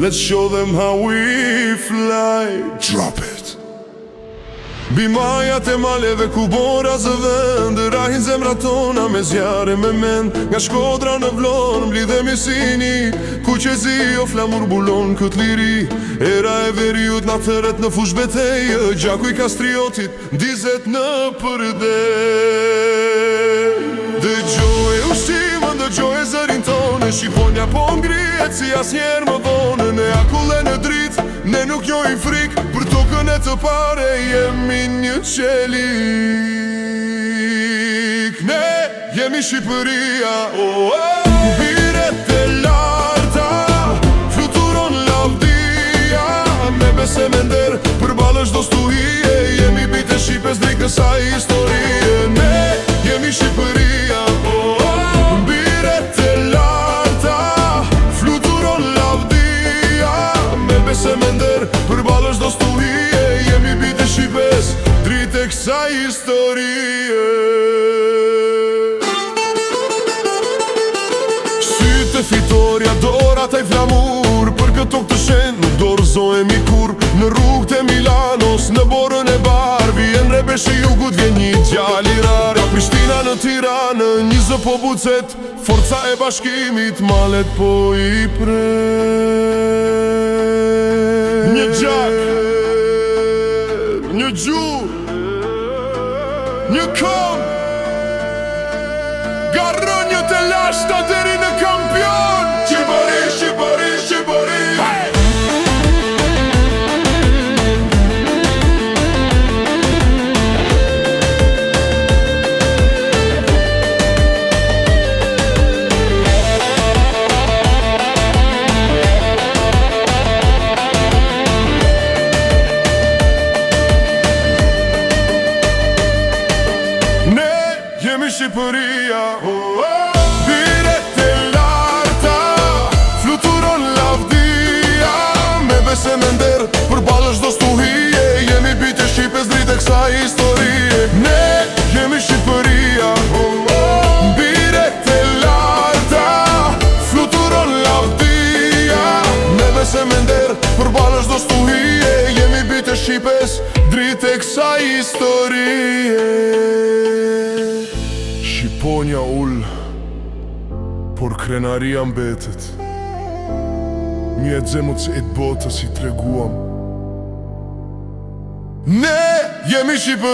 Let's show them how we fly. Drop it. Bimajat e maleve ku bora zë vend, rahin zemrat tona me zjarë me mend. Nga Shkodra në Vlorë mblidhemi sini, ku qezi o flamur bulon kët liri. Era e veriut na theret në fush betejë, gjaku i kastriotit ndizet në përdej. Dëgjoj ushqimën, dëgjoj zërin tonë, Shqiponja po ngrihet si asnjëherë më vonë. Ne akulle në dritë, ne nuk jojmë frikë, për tokën e të pare jemi një qelik. Ne jemi Shqipëria, biret e larta, fluturon lavdia. Me bese me nder, përballë çdo stuhie, jemi bitë Shqipes drejt kësaj historie. Ne jemi Shqipëria, biret e larta, fluturon lavdia. Me bese me nder, përballë çdo stuhie, jemi bitë Shqipes drejt kësaj historie. Sytë fitoria, dora taj flamur, për këtë tokë të shenë nuk dorëzohemi kur. Në rrugë të Milanos, në borën e bar, vjen rebeshi jugut, vjen një djali rar. Ka Prishtina në Tiranë, një zë po bucet, forca e bashkimit malet po i pret. Një gjak, një gjuhë, një këmbë, garron një të lashta deri në kampion. Shqipëri, Shqipëri, Shqipëri. Jemi Shqipëria, biret e larta, fluturon lavdia. Me bese me nder, përballë çdo stuhie, jemi bitë Shqipes drejt e kësaj historie. Ne jemi Shqipëria, biret e larta, fluturon lavdia. Me bese me nder, përballë çdo stuhie, jemi bitë Shqipes drejt e kësaj historie. Shqiponja ull, por krenaria mbetet. Mjet zemut si it botës i treguam. Ne jemi Shqipëria.